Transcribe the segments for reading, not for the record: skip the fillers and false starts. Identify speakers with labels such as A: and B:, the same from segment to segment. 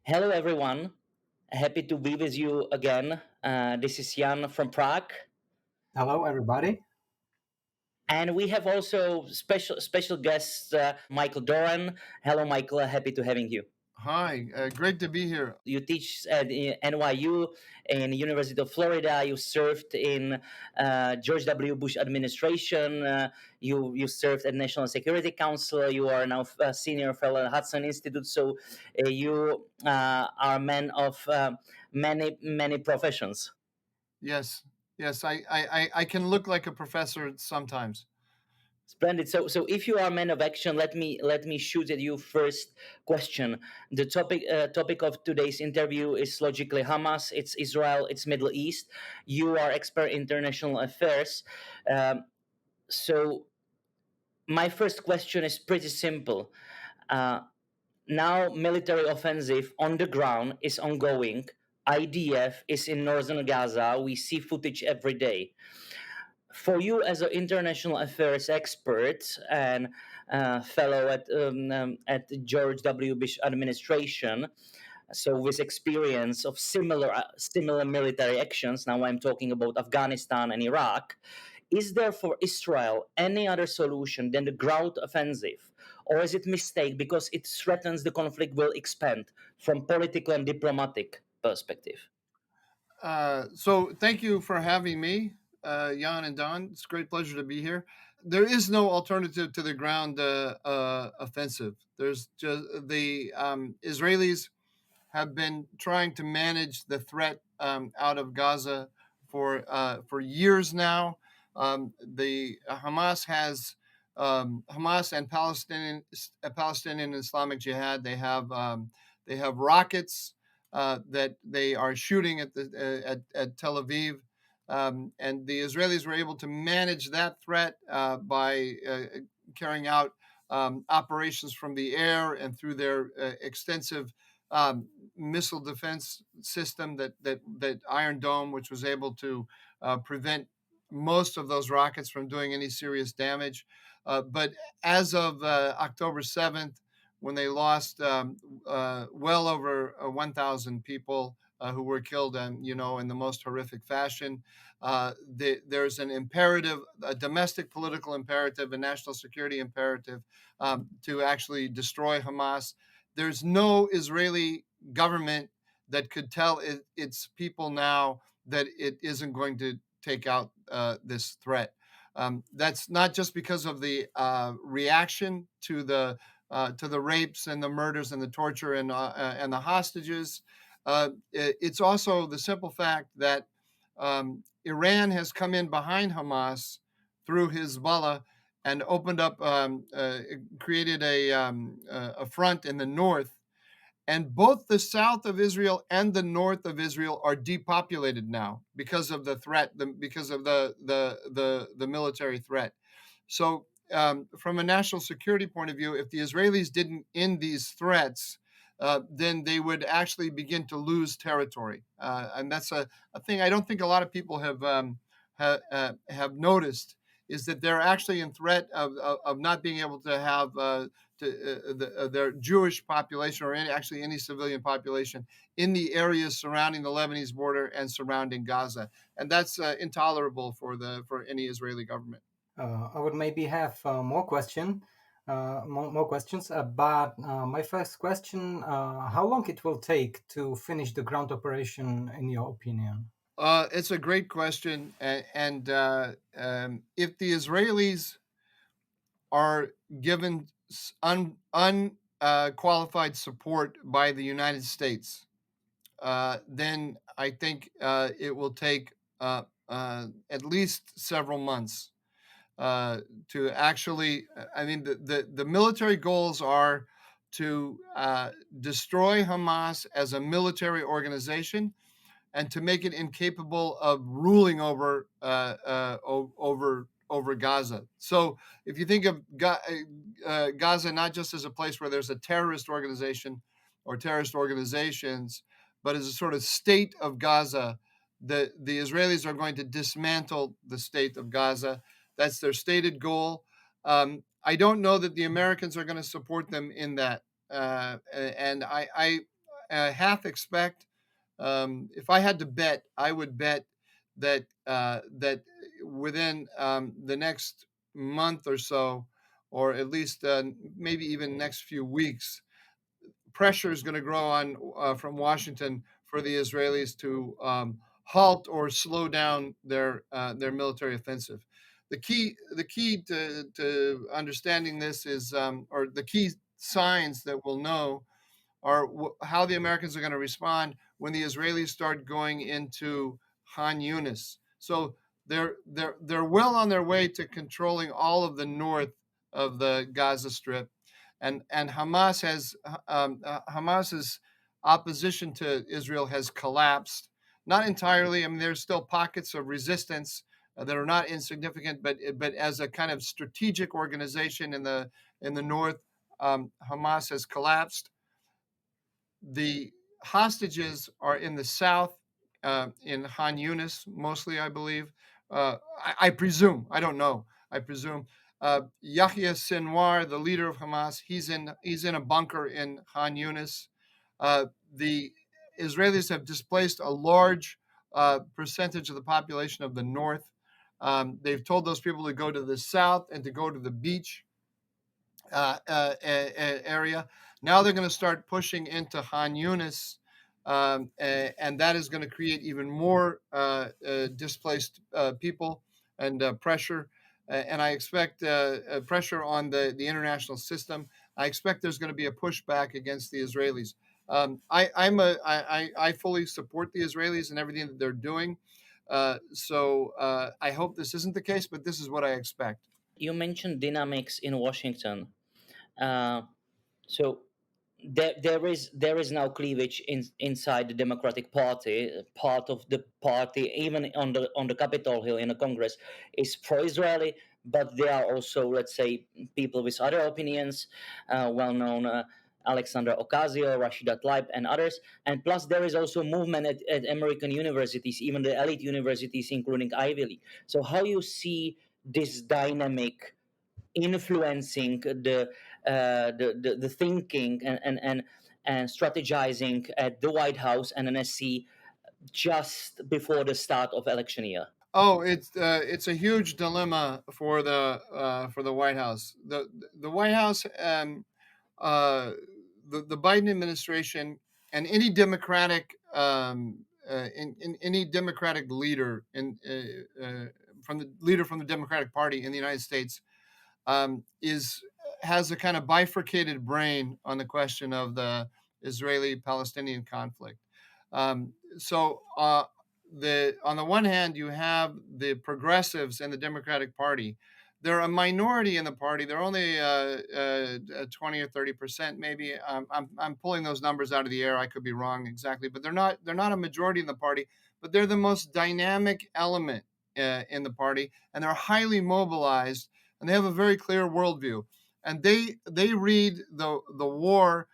A: Hello, everyone. Happy to be with you again. This is Jan from Prague,
B: Hello, everybody.
A: and we have also special guest Michael Doran. Hello, Michael. Happy to having you.
C: Hi, great to be here.
A: You teach at NYU in University of Florida. You served in George W. Bush administration. You served at National Security Council. You are now a senior fellow at Hudson Institute. So you are a man of many professions.
C: Yes, yes, I can look like a professor sometimes.
A: Splendid. So if you are a man of action, let me shoot at you first question. The topic of today's interview is logically Hamas. It's Israel. It's Middle East. You are expert in international affairs. Um, so my first question is pretty simple. Uh, Now military offensive on the ground is ongoing. IDF is in northern Gaza. We see footage every day. For you as an international affairs expert and fellow at the George W. Bush administration, so with experience of similar military actions, now I'm talking about Afghanistan and Iraq, is there for Israel any other solution than the ground offensive, or is it mistake because it threatens the conflict will expand from political and diplomatic perspective?
C: So thank you for having me, Jan and Don. It's a great pleasure to be here. There is no alternative to the ground offensive. There's just the Israelis have been trying to manage the threat out of Gaza for years now. The Hamas and Palestinian Islamic Jihad. They have rockets that they are shooting at Tel Aviv. And the Israelis were able to manage that threat by carrying out operations from the air and through their extensive missile defense system that Iron Dome, which was able to prevent most of those rockets from doing any serious damage. But as of October 7th, when they lost well over 1,000 people who were killed, and in the most horrific fashion, there's an imperative, a domestic political imperative, a national security imperative to actually destroy Hamas. There's no Israeli government that could tell its people now that it isn't going to take out this threat. That's not just because of the reaction to the rapes and the murders and the torture and the hostages. It's also the simple fact that Iran has come in behind Hamas through Hezbollah and opened up, created a front in the north, and both the south of Israel and the north of Israel are depopulated now because of the threat, because of the military threat. So, from a national security point of view, if the Israelis didn't end these threats, then they would actually begin to lose territory, and that's a thing I don't think a lot of people have noticed, is that they're actually in threat of not being able to have their Jewish population or any civilian population in the areas surrounding the Lebanese border and surrounding Gaza, and that's intolerable for any Israeli government.
B: I would maybe have more questions. But my first question: how long it will take to finish the ground operation, in your opinion?
C: It's a great question, and if the Israelis are given unqualified support by the United States, then I think it will take at least several months to actually. I mean, the military goals are to destroy Hamas as a military organization and to make it incapable of ruling over Gaza. So if you think of Gaza not just as a place where there's a terrorist organization or terrorist organizations, but as a sort of state of Gaza, the Israelis are going to dismantle the state of Gaza. That's their stated goal. I don't know that the Americans are going to support them in that, and half expect. If I had to bet, I would bet that that within the next month or so, or at least maybe even next few weeks, pressure is going to grow on from Washington for the Israelis to halt or slow down their military offensive. The key to understanding this is, or the key signs that we'll know are how the Americans are going to respond when the Israelis start going into Han Yunis. So they're well on their way to controlling all of the north of the Gaza Strip, and Hamas's opposition to Israel has collapsed. Not entirely. I mean, there's still pockets of resistance that are not insignificant, but as a kind of strategic organization in the north, Hamas has collapsed. The hostages are in the south, in Han Yunis, mostly, I believe. I presume. I don't know. I presume. Yahya Sinwar, the leader of Hamas, he's in a bunker in Han Yunis. The Israelis have displaced a large percentage of the population of the north. They've told those people to go to the south and to go to the beach area. Now they're going to start pushing into Han Yunis, and that is going to create even more displaced people and pressure. And I expect pressure on the international system. I expect there's going to be a pushback against the Israelis. I fully support the Israelis and everything that they're doing. So I hope this isn't the case, but this is what I expect.
A: You mentioned dynamics in Washington. Uh, so there is now cleavage inside the Democratic Party. Part of the party, even on the Capitol Hill in the Congress, is pro-Israeli, but there are also, let's say, people with other opinions, well-known Alexander Ocasio, Rashida Tlaib, and others. And plus, there is also movement at American universities, even the elite universities, including Ivy League. So, how you see this dynamic influencing the thinking and strategizing at the White House and NSC just before the start of election year?
C: Oh, it's a huge dilemma for the White House. The White House, uh, the Biden administration, and any Democratic in any Democratic leader from the Democratic Party in the United States is has a kind of bifurcated brain on the question of the Israeli-Palestinian conflict. So on the one hand, you have the progressives in the Democratic Party. They're a minority in the party. They're only 20 or 30%, maybe. I'm pulling those numbers out of the air. I could be wrong exactly, but they're not a majority in the party. But they're the most dynamic element in the party, and they're highly mobilized, and they have a very clear worldview. And they read the war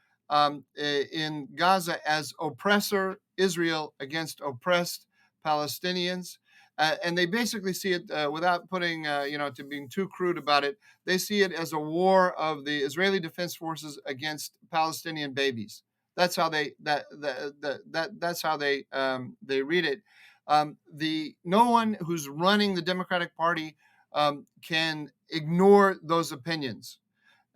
C: in Gaza as oppressor Israel against oppressed Palestinians. And they basically see it, without putting, to being too crude about it, they see it as a war of the Israeli Defense Forces against Palestinian babies. That's how that's how they read it. No one who's running the Democratic Party can ignore those opinions.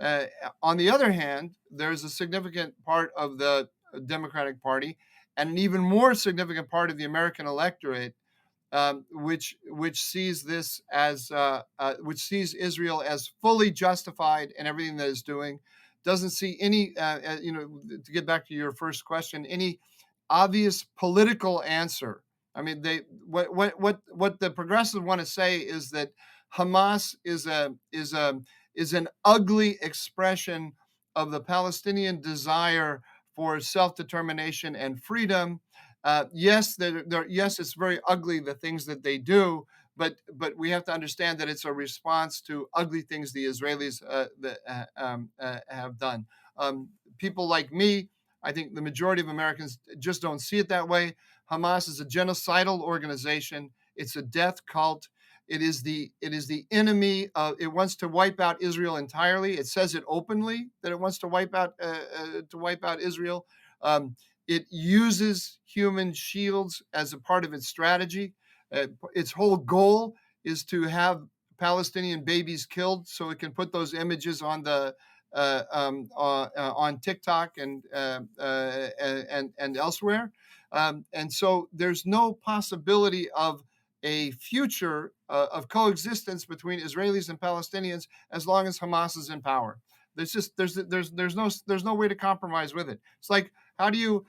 C: Uh, on the other hand, there's a significant part of the Democratic Party and an even more significant part of the American electorate, which sees this as which sees Israel as fully justified in everything that it's doing, doesn't see any, to get back to your first question, any obvious political answer. I mean, what the progressives want to say is that Hamas is an ugly expression of the Palestinian desire for self-determination and freedom. Yes, yes, it's very ugly, the things that they do, but we have to understand that it's a response to ugly things the Israelis have done. People like me, I think the majority of Americans just don't see it that way. Hamas is a genocidal organization. It's a death cult. It is the enemy. It wants to wipe out Israel entirely. It says it openly that it wants to wipe out Israel. It uses human shields as a part of its strategy. Its whole goal is to have Palestinian babies killed so it can put those images on the on TikTok and elsewhere. And so there's no possibility of a future of coexistence between Israelis and Palestinians as long as Hamas is in power. There's no way to compromise with it. It's like, how do you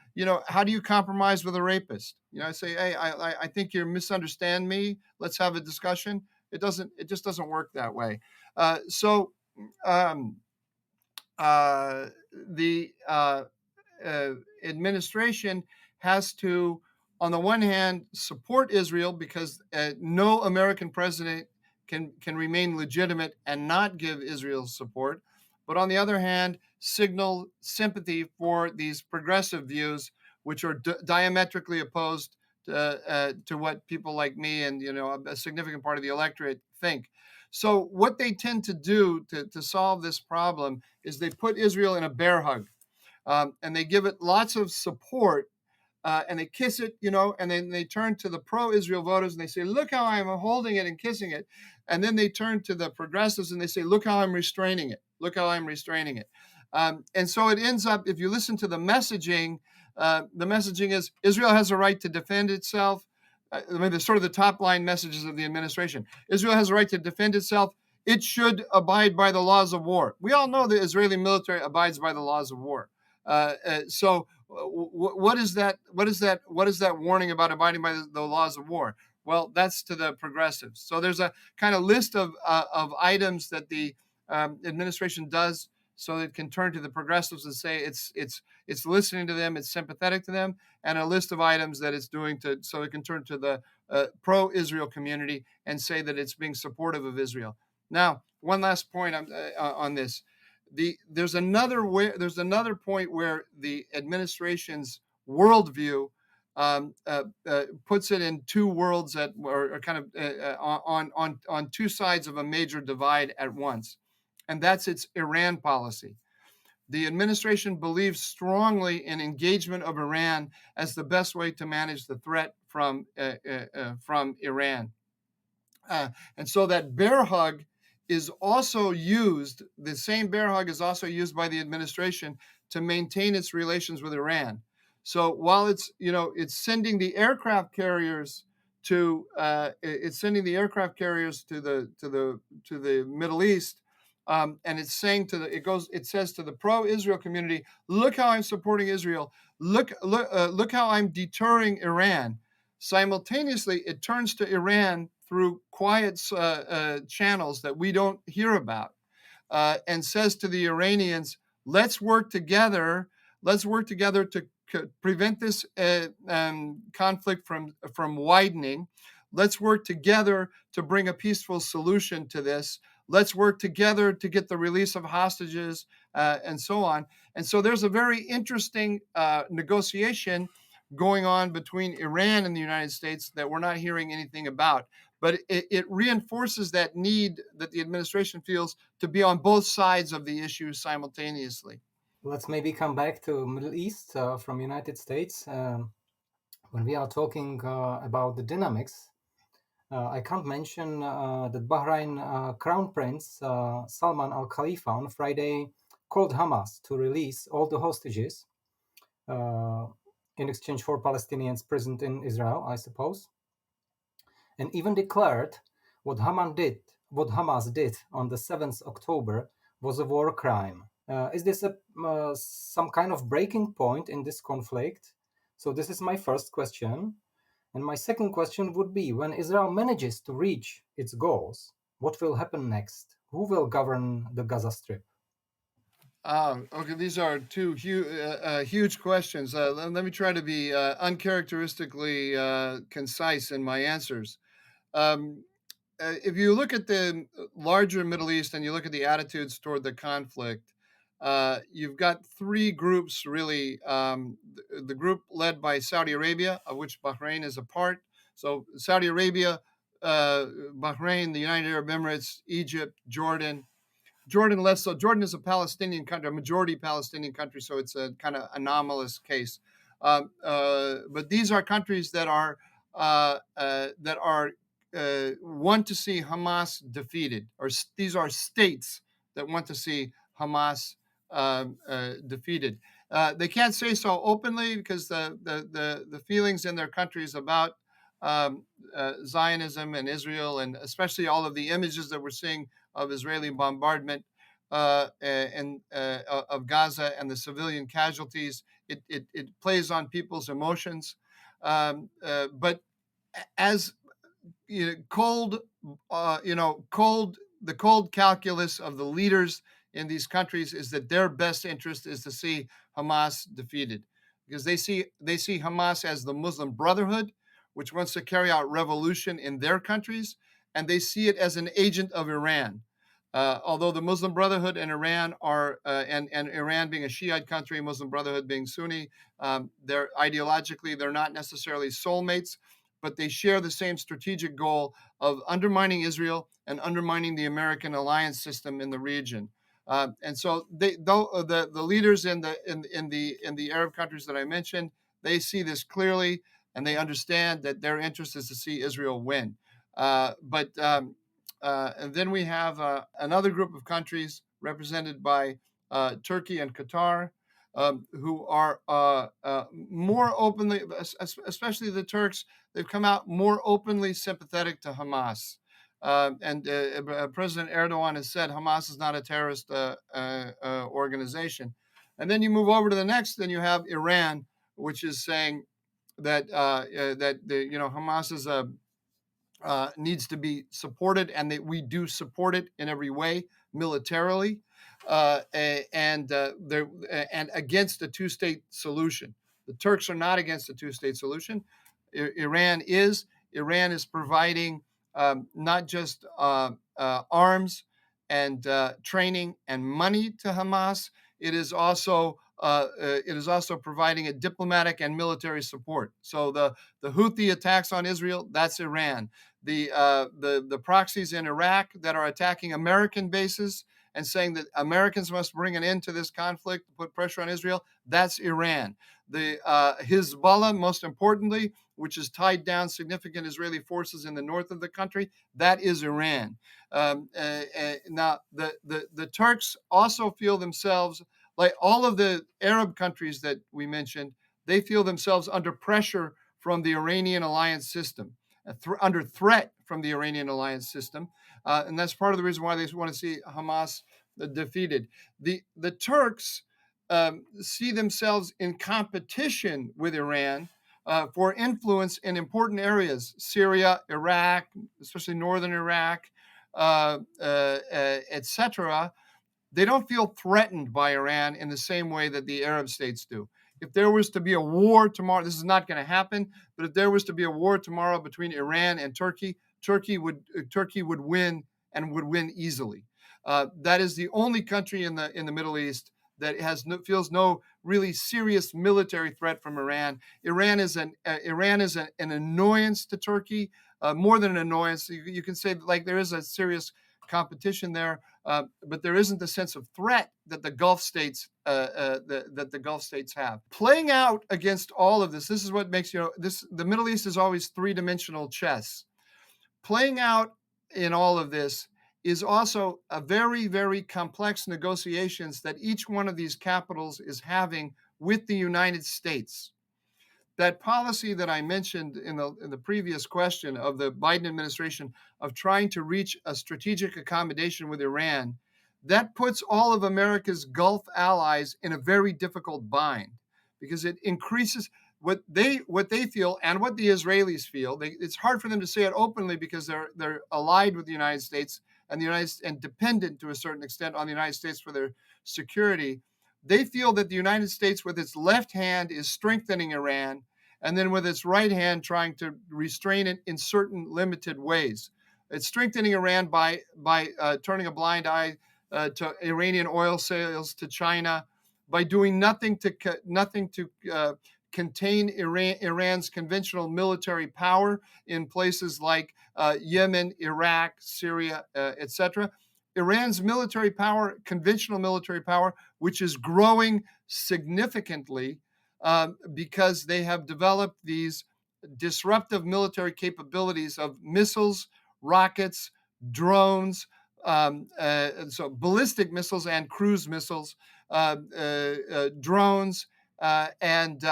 C: compromise with a rapist? I say, hey, I think you misunderstand me. Let's have a discussion. It just doesn't work that way. So the administration has to, on the one hand, support Israel because no American president can remain legitimate and not give Israel support. But on the other hand, signal sympathy for these progressive views, which are diametrically opposed to what people like me and a significant part of the electorate think. So what they tend to do to solve this problem is they put Israel in a bear hug, and they give it lots of support, and they kiss it, and then they turn to the pro-Israel voters and they say, look how I'm holding it and kissing it. And then they turn to the progressives and they say, look how I'm restraining it. Look how I'm restraining it. And so it ends up, if you listen to the messaging is Israel has a right to defend itself. The sort of the top line messages of the administration. Israel has a right to defend itself. It should abide by the laws of war. We all know the Israeli military abides by the laws of war. So what is that warning about abiding by the laws of war? Well, that's to the progressives. So there's a kind of list of items that the administration does so it can turn to the progressives and say it's listening to them, it's sympathetic to them, and a list of items that it's doing so it can turn to the pro-Israel community and say that it's being supportive of Israel. Now, one last point on this. There's another point where the administration's worldview puts it in two worlds that are kind of on two sides of a major divide at once, and that's its Iran policy. The administration believes strongly in engagement of Iran as the best way to manage the threat from Iran, and so that bear hug is also used. The same bear hug is also used by the administration to maintain its relations with Iran. So while it's sending the aircraft carriers to the Middle East, and it's saying it says to the pro-Israel community, look how I'm supporting Israel. Look how I'm deterring Iran. Simultaneously, it turns to Iran through quiet channels that we don't hear about, and says to the Iranians, let's work together to prevent this conflict from widening. Let's work together to bring a peaceful solution to this. Let's work together to get the release of hostages, and so on. And so there's a very interesting negotiation going on between Iran and the United States that we're not hearing anything about. But it reinforces that need that the administration feels to be on both sides of the issue simultaneously.
B: Let's maybe come back to Middle East from United States. When we are talking about the dynamics, I can't mention that Bahrain Crown Prince Salman Al Khalifa on Friday called Hamas to release all the hostages in exchange for Palestinians present in Israel, I suppose, and even declared what Hamas did on the 7th October was a war crime. Is this some kind of breaking point in this conflict? So this is my first question. And my second question would be, when Israel manages to reach its goals, what will happen next? Who will govern the Gaza Strip?
C: Okay, these are two huge questions. Let me try to be uncharacteristically concise in my answers. If you look at the larger Middle East and you look at the attitudes toward the conflict, you've got three groups really. The group led by Saudi Arabia, of which Bahrain is a part. So Saudi Arabia, Bahrain, the United Arab Emirates, Egypt, Jordan. Jordan less so. Jordan is a Palestinian country, a majority Palestinian country, so it's a kind of anomalous case. But these are countries that want to see Hamas defeated, or these are states that want to see Hamas defeated. They can't say so openly because the feelings in their countries about Zionism and Israel, and especially all of the images that we're seeing of Israeli bombardment of Gaza and the civilian casualties, it plays on people's emotions. But as cold, the cold calculus of the leaders in these countries is that their best interest is to see Hamas defeated, because they see Hamas as the Muslim Brotherhood, which wants to carry out revolution in their countries, and they see it as an agent of Iran. Although the Muslim Brotherhood and Iran are, and Iran being a Shiite country, Muslim Brotherhood being Sunni, they're ideologically, they're not necessarily soulmates, but they share the same strategic goal of undermining Israel and undermining the American alliance system in the region. And so the leaders in the Arab countries that I mentioned, they see this clearly, and they understand that their interest is to see Israel win. And then we have another group of countries represented by Turkey and Qatar, who are more openly, especially the Turks, they've come out more openly sympathetic to Hamas. And President Erdogan has said Hamas is not a terrorist organization. And then you move over to the next, then you have Iran, which is saying that Hamas is needs to be supported, and that we do support it in every way militarily, and against a two-state solution. The Turks are not against a two-state solution. Iran is providing not just arms and training and money to Hamas. It is also providing a diplomatic and military support. So the Houthi attacks on Israel, that's Iran. The proxies in Iraq that are attacking American bases and saying that Americans must bring an end to this conflict, put pressure on Israel, that's Iran. The Hezbollah, most importantly, which has tied down significant Israeli forces in the north of the country, that is Iran. Now, the Turks also feel themselves, like all of the Arab countries that we mentioned, they feel themselves under pressure from the Iranian alliance system, under threat from the Iranian alliance system. And that's part of the reason why they want to see Hamas defeated. The Turks see themselves in competition with Iran for influence in important areas, Syria, Iraq, especially northern Iraq, etc. They don't feel threatened by Iran in the same way that the Arab states do. If there was to be a war tomorrow, this is not going to happen, but if there was to be a war tomorrow between Iran and Turkey, Turkey would win, and would win easily. That is the only country in the Middle East that feels no really serious military threat from Iran. Iran is an annoyance to Turkey, more than an annoyance. You can say like there is a serious competition there, but there isn't the sense of threat that the Gulf states have. Playing out against all of this is what makes the Middle East is always three-dimensional chess. Playing out in all of this is also a very, very complex negotiations that each one of these capitals is having with the United States. That policy that I mentioned in the previous question of the Biden administration of trying to reach a strategic accommodation with Iran, that puts all of America's Gulf allies in a very difficult bind, because it increases what they feel and what the Israelis feel. It's hard for them to say it openly because they're allied with the United States and dependent to a certain extent on the United States for their security. They feel that the United States, with its left hand, is strengthening Iran, and then with its right hand trying to restrain it in certain limited ways. It's strengthening Iran by turning a blind eye to Iranian oil sales to China, by doing nothing to contain Iran's conventional military power in places like Yemen, Iraq, Syria, etc. Iran's military power, conventional military power, which is growing significantly, because they have developed these disruptive military capabilities of missiles, rockets, drones, so ballistic missiles and cruise missiles, drones, and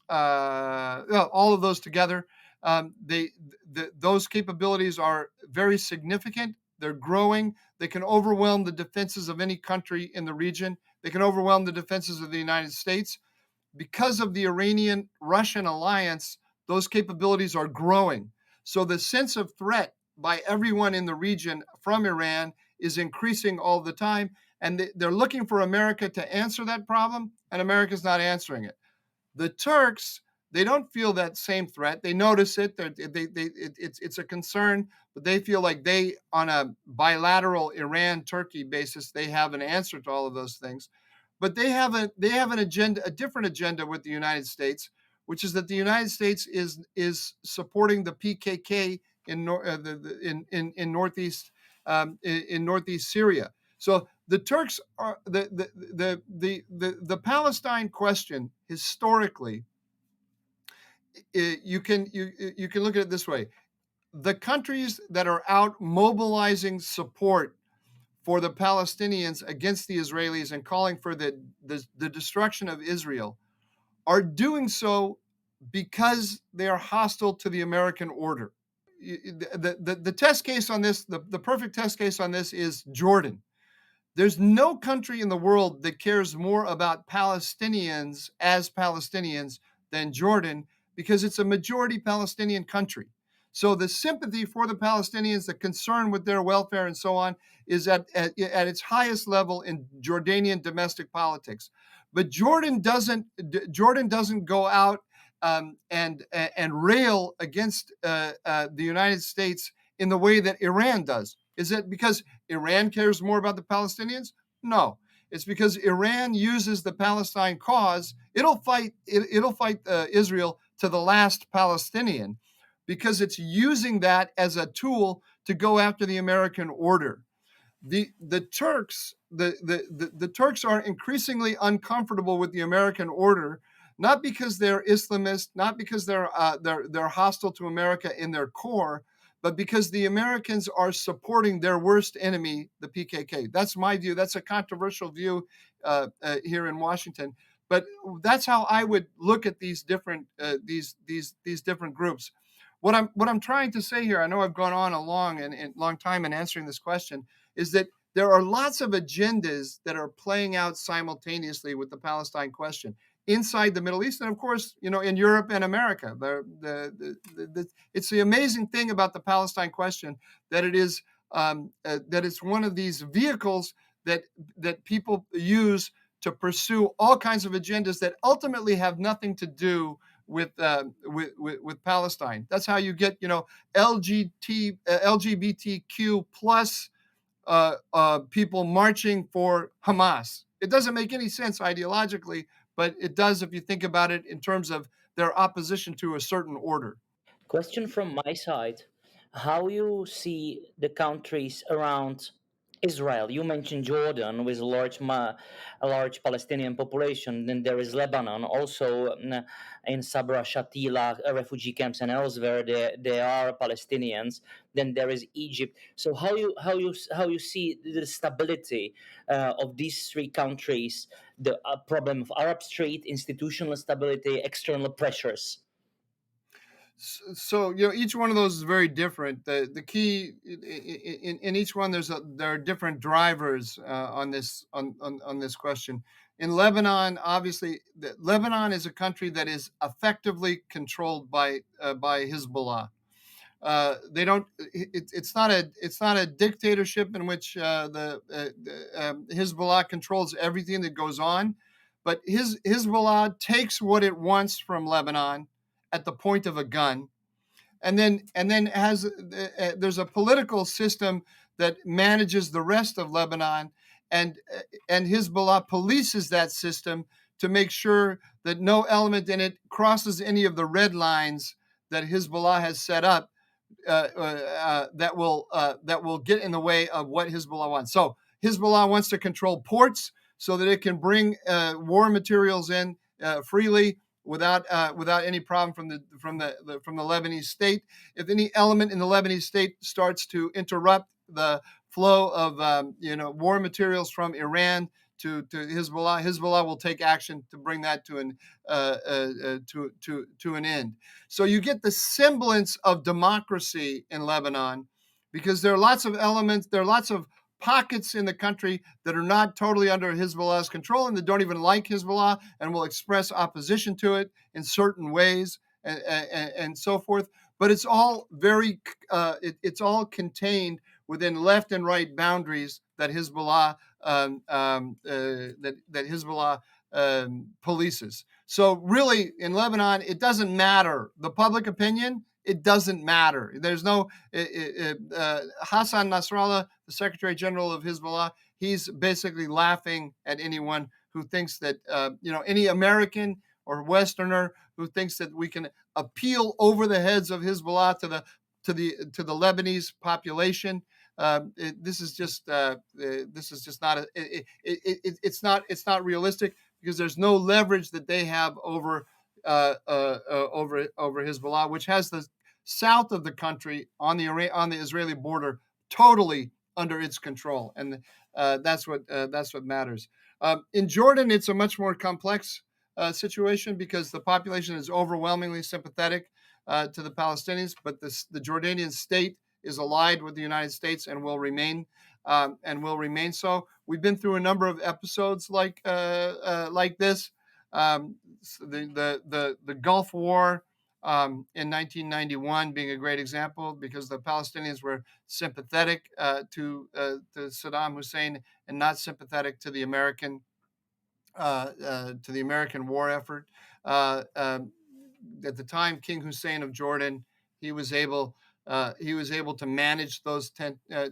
C: all of those together. Those capabilities are very significant. They're growing. They can overwhelm the defenses of any country in the region. They can overwhelm the defenses of the United States. Because of the Iranian-Russian alliance, those capabilities are growing. So the sense of threat by everyone in the region from Iran is increasing all the time. And they're looking for America to answer that problem, and America's not answering it. The Turks, they don't feel that same threat. They notice it. It's a concern, but they feel like they, on a bilateral Iran-Turkey basis, they have an answer to all of those things. But they have an agenda, a different agenda with the United States, which is that the United States is supporting the PKK in northeast in northeast Syria. So the Turks are the Palestine question historically. You can look at it this way: the countries that are out mobilizing support for the Palestinians against the Israelis and calling for the destruction of Israel are doing so because they are hostile to the American order. The test case on this, the perfect test case on this is Jordan. There's no country in the world that cares more about Palestinians as Palestinians than Jordan, because it's a majority Palestinian country. So the sympathy for the Palestinians, the concern with their welfare and so on, is at its highest level in Jordanian domestic politics. But Jordan doesn't go out and rail against the United States in the way that Iran does. Is it because Iran cares more about the Palestinians? No. It's because Iran uses the Palestine cause. It'll fight Israel to the last Palestinian, because it's using that as a tool to go after the American order. The Turks are increasingly uncomfortable with the American order, not because they're Islamist, not because they're hostile to America in their core, but because the Americans are supporting their worst enemy, the PKK. That's my view. That's a controversial view here in Washington, but that's how I would look at these different different groups. What I'm trying to say here, I know I've gone on a long time in answering this question, is that there are lots of agendas that are playing out simultaneously with the Palestine question inside the Middle East, and of course, in Europe and America. It's the amazing thing about the Palestine question that it is that it's one of these vehicles that people use to pursue all kinds of agendas that ultimately have nothing to do with Palestine. That's how you get LGBTQ plus people marching for Hamas. It doesn't make any sense ideologically, but it does if you think about it in terms of their opposition to a certain order.
A: Question from my side: how you see the countries around Israel? You mentioned Jordan with a large Palestinian population. Then there is Lebanon, also in Sabra, Shatila, refugee camps, and elsewhere. There are Palestinians. Then there is Egypt. So how you see the stability of these three countries? The problem of Arab Street, institutional stability, external pressures.
C: So each one of those is very different. The key in each one, there are different drivers on this question. In Lebanon, obviously, Lebanon is a country that is effectively controlled by Hezbollah. They don't. It's not a dictatorship in which Hezbollah controls everything that goes on, but Hezbollah takes what it wants from Lebanon at the point of a gun, and then has there's a political system that manages the rest of Lebanon, and Hezbollah polices that system to make sure that no element in it crosses any of the red lines that Hezbollah has set up that will get in the way of what Hezbollah wants. So Hezbollah wants to control ports so that it can bring war materials in freely without any problem from the Lebanese state. If any element in the Lebanese state starts to interrupt the flow of war materials from Iran to Hezbollah, Hezbollah will take action to bring that to an end. So you get the semblance of democracy in Lebanon, because there are lots of elements, there are lots of pockets in the country that are not totally under Hezbollah's control and that don't even like Hezbollah and will express opposition to it in certain ways and so forth. But it's all it's all contained within left and right boundaries that Hezbollah polices. So really, in Lebanon, it doesn't matter. The public opinion, it doesn't matter. There's no Hassan Nasrallah, the Secretary General of Hezbollah. He's basically laughing at anyone who thinks that any American or Westerner who thinks that we can appeal over the heads of Hezbollah to the Lebanese population. This is just not it's not realistic, because there's no leverage that they have over Hezbollah, which has the south of the country on the Israeli border totally under its control, and that's what matters. In Jordan, it's a much more complex situation, because the population is overwhelmingly sympathetic to the Palestinians, but the Jordanian state is allied with the United States and will remain so. We've been through a number of episodes like this. The Gulf War in 1991 being a great example, because the Palestinians were sympathetic to Saddam Hussein and not sympathetic to the American war effort. At the time, King Hussein of Jordan, he was able to manage those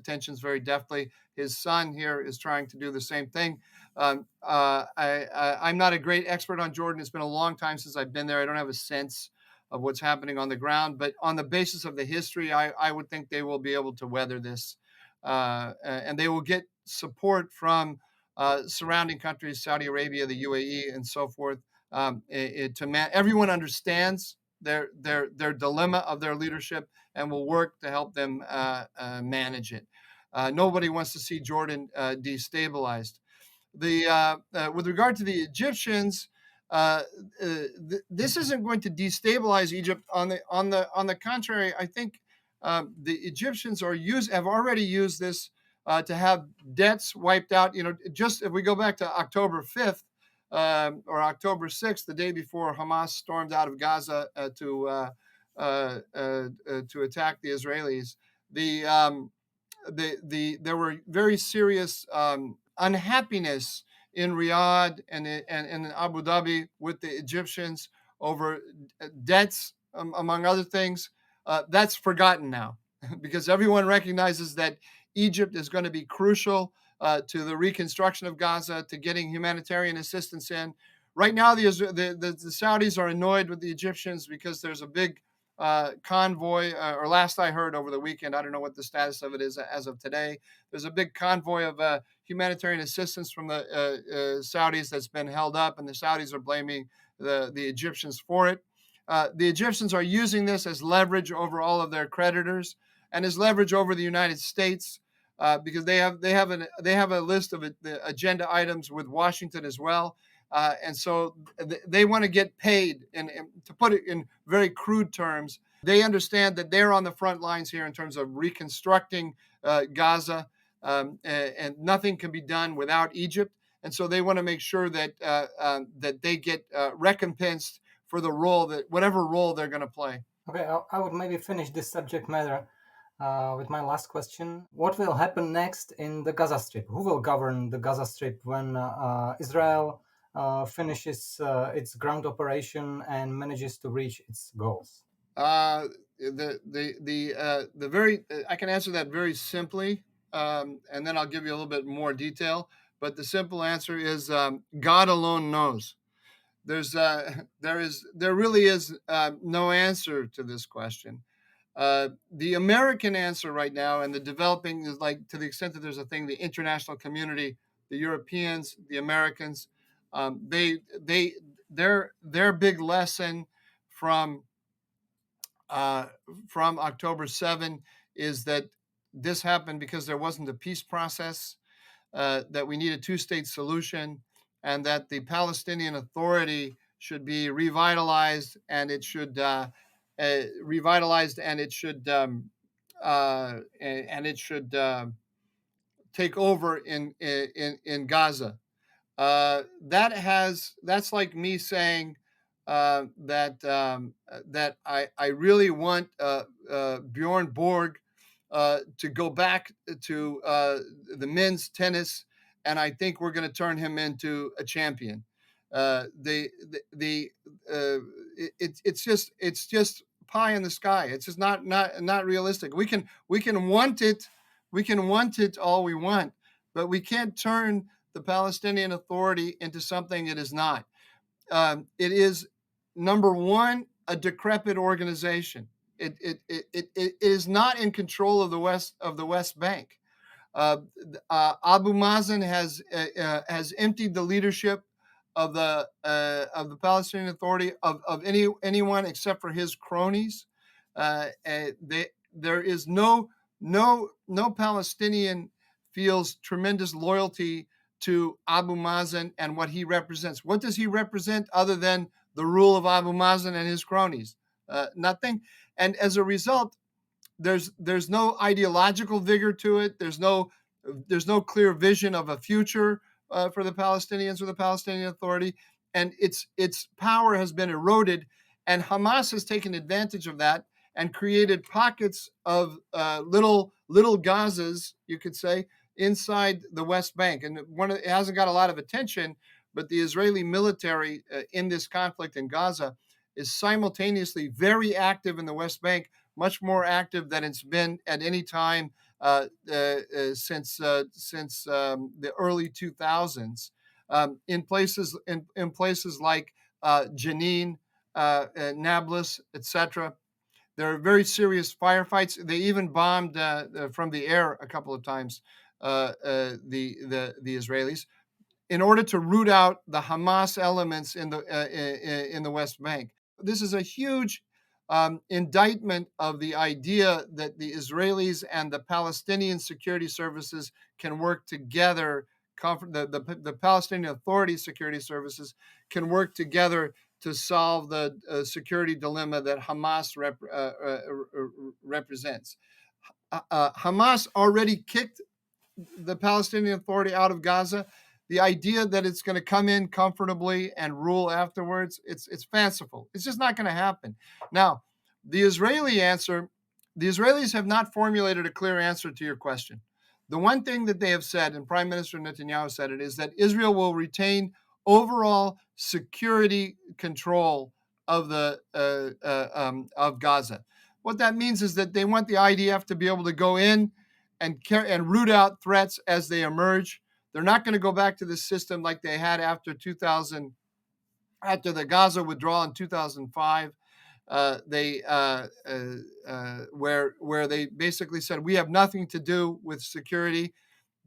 C: tensions very deftly. His son here is trying to do the same thing. I'm not a great expert on Jordan. It's been a long time since I've been there. I don't have a sense of what's happening on the ground, but on the basis of the history, I would think they will be able to weather this, and they will get support from surrounding countries, Saudi Arabia, the UAE, and so forth. Everyone understands their dilemma of their leadership and will work to help them manage it. Nobody wants to see Jordan destabilized. With regard to the Egyptians, this isn't going to destabilize Egypt. On the contrary, I think the Egyptians have already used this to have debts wiped out. Just if we go back to October 5th or October 6th, the day before Hamas stormed out of Gaza to attack the Israelis, there were very serious unhappiness in Riyadh and in Abu Dhabi with the Egyptians over debts, among other things. That's forgotten now, because everyone recognizes that Egypt is going to be crucial to the reconstruction of Gaza, to getting humanitarian assistance in. Right now, the Saudis are annoyed with the Egyptians because there's a big convoy, or last I heard over the weekend, I don't know what the status of it is as of today. There's a big convoy of humanitarian assistance from the Saudis that's been held up, and the Saudis are blaming the Egyptians for it. The Egyptians are using this as leverage over all of their creditors and as leverage over the United States, because they have a list of the agenda items with Washington as well. And so they want to get paid, and to put it in very crude terms, they understand that they're on the front lines here in terms of reconstructing Gaza, and nothing can be done without Egypt. And so they want to make sure that they get recompensed for whatever role they're going to play.
B: Okay, I would maybe finish this subject matter with my last question. What will happen next in the Gaza Strip? Who will govern the Gaza Strip when Israel finishes its ground operation and manages to reach its goals?
C: I can answer that very simply, and then I'll give you a little bit more detail. But the simple answer is God alone knows. There really is no answer to this question. The American answer right now, and the developing, is like, to the extent that there's a thing, the international community, the Europeans, the Americans, their big lesson from October 7 is that this happened because there wasn't a peace process, that we need a two-state solution, and that the Palestinian Authority should be revitalized, and it should take over in Gaza. That's like me saying that I really want Bjorn Borg to go back to the men's tennis, and I think we're going to turn him into a champion. It's just pie in the sky. It's just not realistic. We can want it, all we want, but we can't turn the Palestinian Authority into something it is not. It is, number one, a decrepit organization. It is not in control of the West Bank. Abu Mazen has emptied the leadership of the Palestinian Authority of anyone except for his cronies. There is no Palestinian feels tremendous loyalty to Abu Mazen and what he represents. What does he represent other than the rule of Abu Mazen and his cronies? Nothing. And as a result, there's no ideological vigor to it. There's no clear vision of a future for the Palestinians or the Palestinian Authority, and its power has been eroded. And Hamas has taken advantage of that and created pockets of little Gazas, you could say, inside the West Bank. And it hasn't got a lot of attention, but the Israeli military in this conflict in Gaza is simultaneously very active in the West Bank, much more active than it's been at any time since the early 2000s, in places like Jenin, Nablus, etc. There are very serious firefights. They even bombed from the air a couple of times, the Israelis, in order to root out the Hamas elements in the West Bank. This is a huge indictment of the idea that the Israelis and the Palestinian security services can work together. The Palestinian Authority security services can work together to solve the security dilemma that Hamas represents. Hamas already kicked the Palestinian Authority out of Gaza. The idea that it's going to come in comfortably and rule afterwards, it's fanciful. It's just not going to happen. Now, the Israeli answer, the Israelis have not formulated a clear answer to your question. The one thing that they have said, and Prime Minister Netanyahu said it, is that Israel will retain overall security control of of Gaza. What that means is that they want the IDF to be able to go in and root out threats as they emerge. They're not going to go back to the system like they had after the Gaza withdrawal in 2005. Where they basically said, we have nothing to do with security.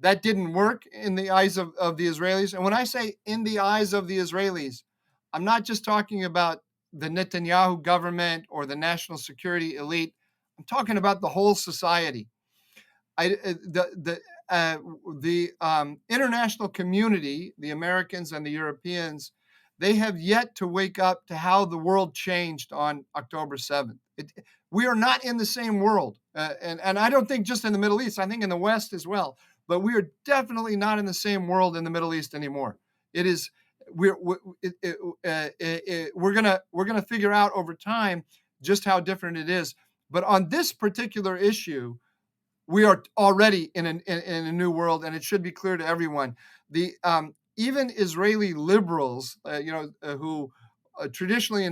C: That didn't work in the eyes of the Israelis. And when I say in the eyes of the Israelis, I'm not just talking about the Netanyahu government or the national security elite. I'm talking about the whole society. The international community, the Americans and the Europeans, they have yet to wake up to how the world changed on October 7th. We are not in the same world. And I don't think just in the Middle East, I think in the West as well. But we are definitely not in the same world in the Middle East anymore. We're gonna figure out over time just how different it is. But on this particular issue, we are already in a new world, and it should be clear to everyone. Even Israeli liberals, who traditionally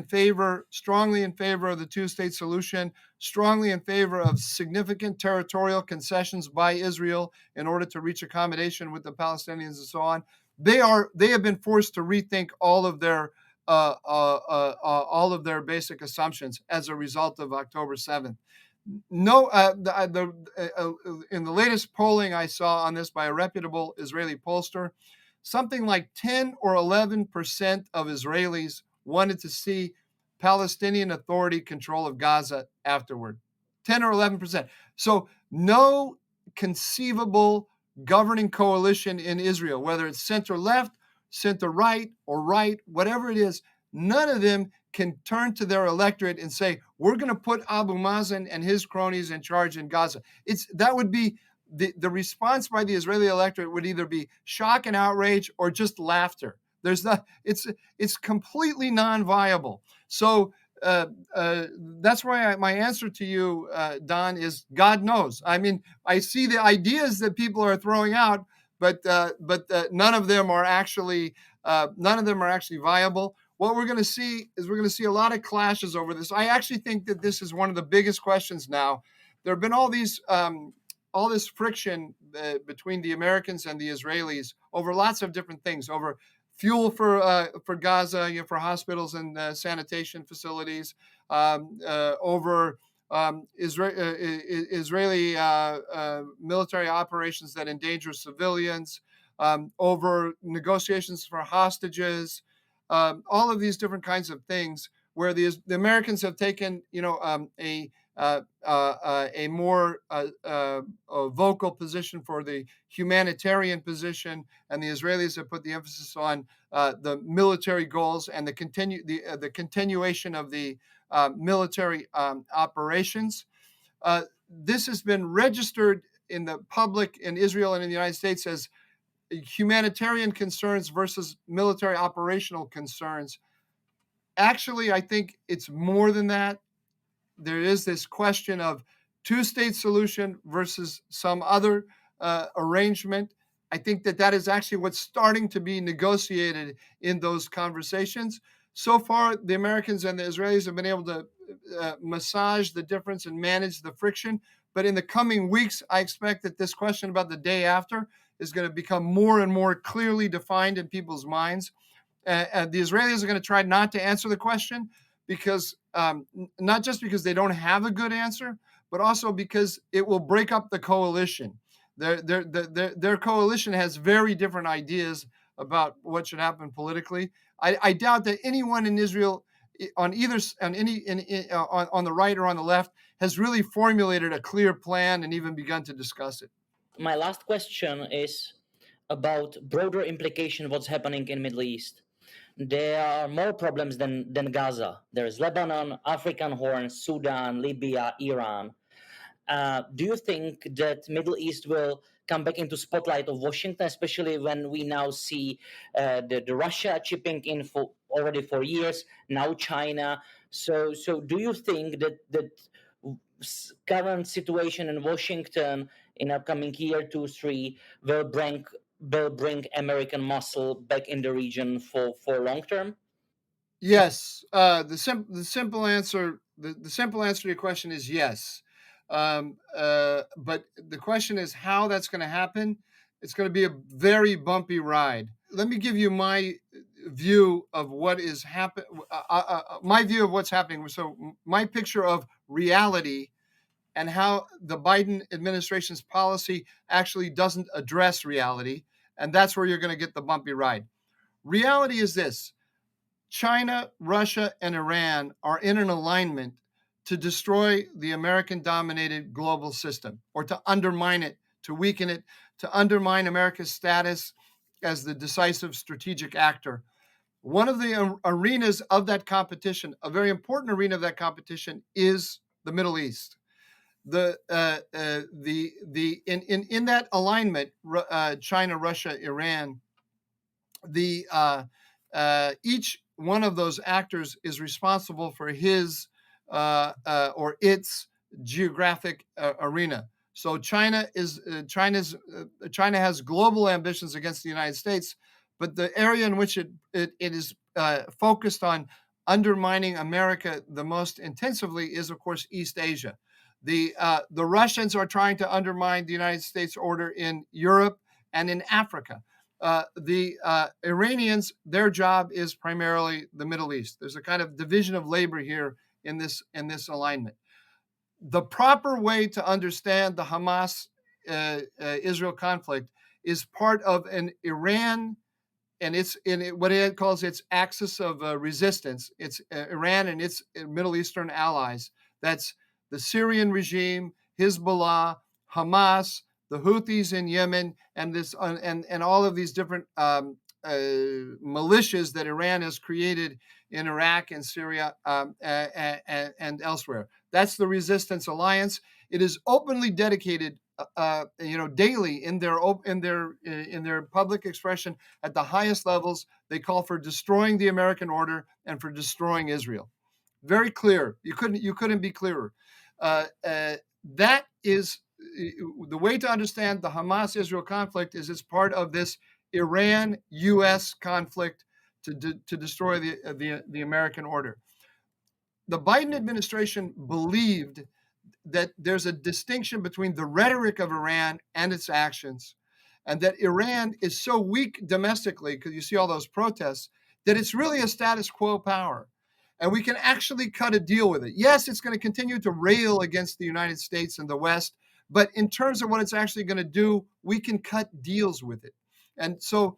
C: strongly in favor of the two-state solution, strongly in favor of significant territorial concessions by Israel in order to reach accommodation with the Palestinians and so on, they have been forced to rethink all of their basic assumptions as a result of October 7th. No, in the latest polling I saw on this by a reputable Israeli pollster, something like 10 or 11% of Israelis wanted to see Palestinian Authority control of Gaza afterward. 10 or 11%. So no conceivable governing coalition in Israel, whether it's center-left, center-right, or right, whatever it is, none of them can turn to their electorate and say, we're going to put Abu Mazen and his cronies in charge in Gaza. That would be the response by the Israeli electorate would either be shock and outrage or just laughter. It's completely non-viable. So that's why my answer to you, Don, is God knows. I mean, I see the ideas that people are throwing out, but none of them are actually viable. What we're going to see is a lot of clashes over this. I actually think that this is one of the biggest questions now. There have been all this friction between the Americans and the Israelis over lots of different things, over fuel for Gaza, for hospitals and sanitation facilities, over Israeli military operations that endanger civilians, over negotiations for hostages, all of these different kinds of things, where the Americans have taken, a more vocal position for the humanitarian position, and the Israelis have put the emphasis on the military goals and the continuation of the military operations. This has been registered in the public in Israel and in the United States as humanitarian concerns versus military operational concerns. Actually, I think it's more than that. There is this question of two-state solution versus some other arrangement. I think that is actually what's starting to be negotiated in those conversations. So far, the Americans and the Israelis have been able to massage the difference and manage the friction. But in the coming weeks, I expect that this question about the day after is going to become more and more clearly defined in people's minds. The Israelis are going to try not to answer the question, because not just because they don't have a good answer, but also because it will break up the coalition. Their coalition has very different ideas about what should happen politically. I doubt that anyone in Israel, on the right or on the left, has really formulated a clear plan and even begun to discuss it.
A: My last question is about broader implication of what's happening in Middle East. There are more problems than Gaza. There's Lebanon, African Horn, Sudan, Libya, Iran. Do you think that Middle East will come back into spotlight of Washington, especially when we now see the Russia chipping in already for years, now China? So do you think that current situation in Washington in upcoming year 2, 3 will bring American muscle back in the region for long term?
C: Yes, the simple answer to your question is yes. But the question is how that's going to happen. It's going to be a very bumpy ride. Let me give you my view of what is my view of what's happening. So my picture of reality and how the Biden administration's policy actually doesn't address reality. And that's where you're going to get the bumpy ride. Reality is this: China, Russia, and Iran are in an alignment to destroy the American-dominated global system, or to undermine it, to weaken it, to undermine America's status as the decisive strategic actor. One of the arenas of that competition, a very important arena of that competition, is the Middle East. In that alignment, China, Russia, Iran, each one of those actors is responsible for his or its geographic arena. So China has global ambitions against the United States, but the area in which it is focused on undermining America the most intensively is, of course, East Asia. The Russians are trying to undermine the United States order in Europe and in Africa. The Iranians, their job is primarily the Middle East. There's a kind of division of labor here in this alignment. The proper way to understand the Hamas Israel conflict is part of an Iran it's in what it calls its axis of resistance. It's Iran and its Middle Eastern allies. That's the Syrian regime, Hezbollah, Hamas, the Houthis in Yemen, and and all of these different militias that Iran has created in Iraq and Syria and elsewhere. That's the Resistance Alliance. It is openly dedicated, daily in their public expression at the highest levels. They call for destroying the American order and for destroying Israel. Very clear. You couldn't be clearer. That is the way to understand the Hamas-Israel conflict. Is it's part of this Iran-U.S. conflict to destroy the American order. The Biden administration believed that there's a distinction between the rhetoric of Iran and its actions, and that Iran is so weak domestically, because you see all those protests, that it's really a status quo power. And we can actually cut a deal with it. Yes, it's going to continue to rail against the United States and the West, but in terms of what it's actually going to do, we can cut deals with it. And so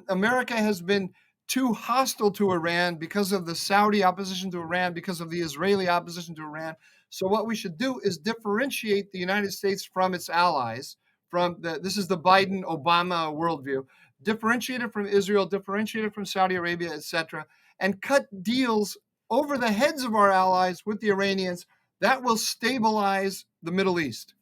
C: America has been too hostile to Iran because of the Saudi opposition to Iran, because of the Israeli opposition to Iran. So what we should do is differentiate the United States from its allies. This is the Biden-Obama worldview. Differentiate it from Israel, differentiate it from Saudi Arabia, etc., and cut deals over the heads of our allies with the Iranians. That will stabilize the Middle East.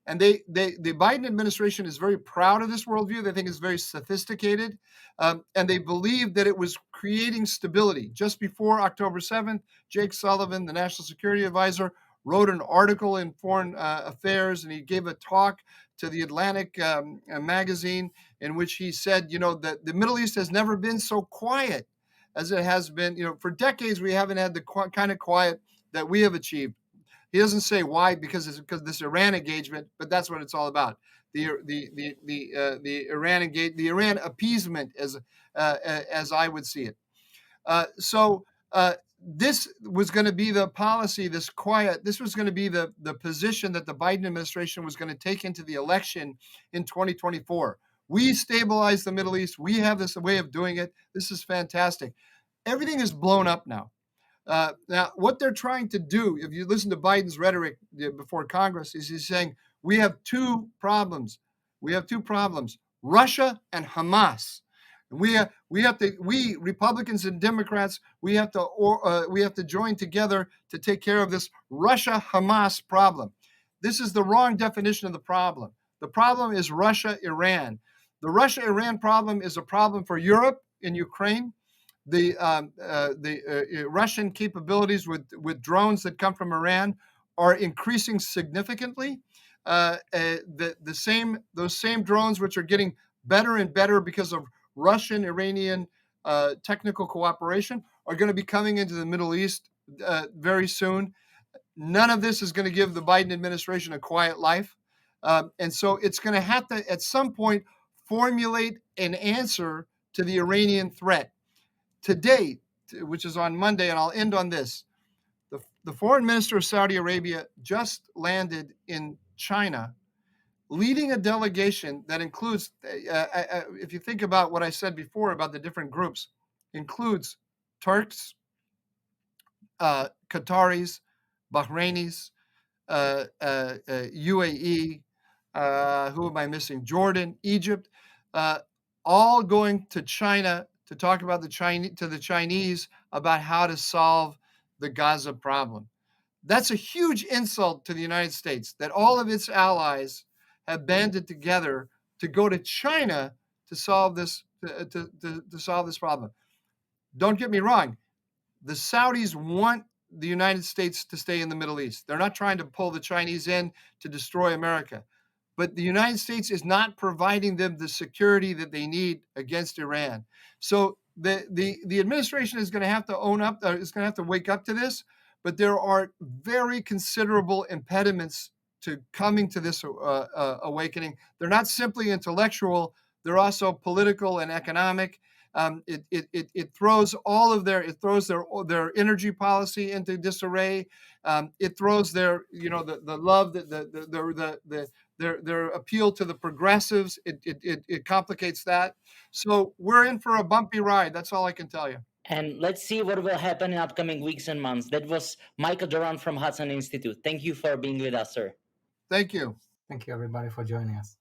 C: And the Biden administration is very proud of this worldview. They think it's very sophisticated, and they believe that it was creating stability. Just before October 7th, Jake Sullivan, the National Security Advisor, wrote an article in Foreign Affairs, and he gave a talk to the Atlantic magazine in which he said, that the Middle East has never been so quiet as it has been. For decades, we haven't had the kind of quiet that we have achieved. He doesn't say why, because this Iran engagement, but that's what it's all about. The Iran appeasement, as I would see it. So this was going to be the policy, this was going to be the position that the Biden administration was going to take into the election in 2024. We stabilize the Middle East. We have this way of doing it. This is fantastic. Everything is blown up now. Now, what they're trying to do, if you listen to Biden's rhetoric before Congress, is he's saying we have two problems. Russia and Hamas. We Republicans and Democrats, we have to join together to take care of this Russia-Hamas problem. This is the wrong definition of the problem. The problem is Russia-Iran. The Russia-Iran problem is a problem for Europe in Ukraine. The Russian capabilities with drones that come from Iran are increasing significantly. Those same drones, which are getting better and better because of Russian-Iranian technical cooperation, are going to be coming into the Middle East very soon. None of this is going to give the Biden administration a quiet life. And so it's going to have to, at some point, formulate an answer to the Iranian threat. Today, which is on Monday, and I'll end on this, the foreign minister of Saudi Arabia just landed in China, leading a delegation that includes, if you think about what I said before about the different groups, includes Turks, Qataris, Bahrainis, UAE, who am I missing? Jordan, Egypt, all going to China to talk about the Chinese about how to solve the Gaza problem. That's a huge insult to the United States that all of its allies have banded together to go to China to solve this to solve this problem. Don't get me wrong. The Saudis want the United States to stay in the Middle East. They're not trying to pull the Chinese in to destroy America. But the United States is not providing them the security that they need against Iran. So the administration is going to have to own up, is going to have to wake up to this. But there are very considerable impediments to coming to this awakening. They're not simply intellectual; they're also political and economic. It throws all of their energy policy into disarray. It throws their the love, their appeal to the progressives. It complicates that. So we're in for a bumpy ride. That's all I can tell you.
A: And let's see what will happen in upcoming weeks and months. That was Michael Doran from Hudson Institute. Thank you for being with us, sir.
C: Thank you.
B: Thank you, everybody, for joining us.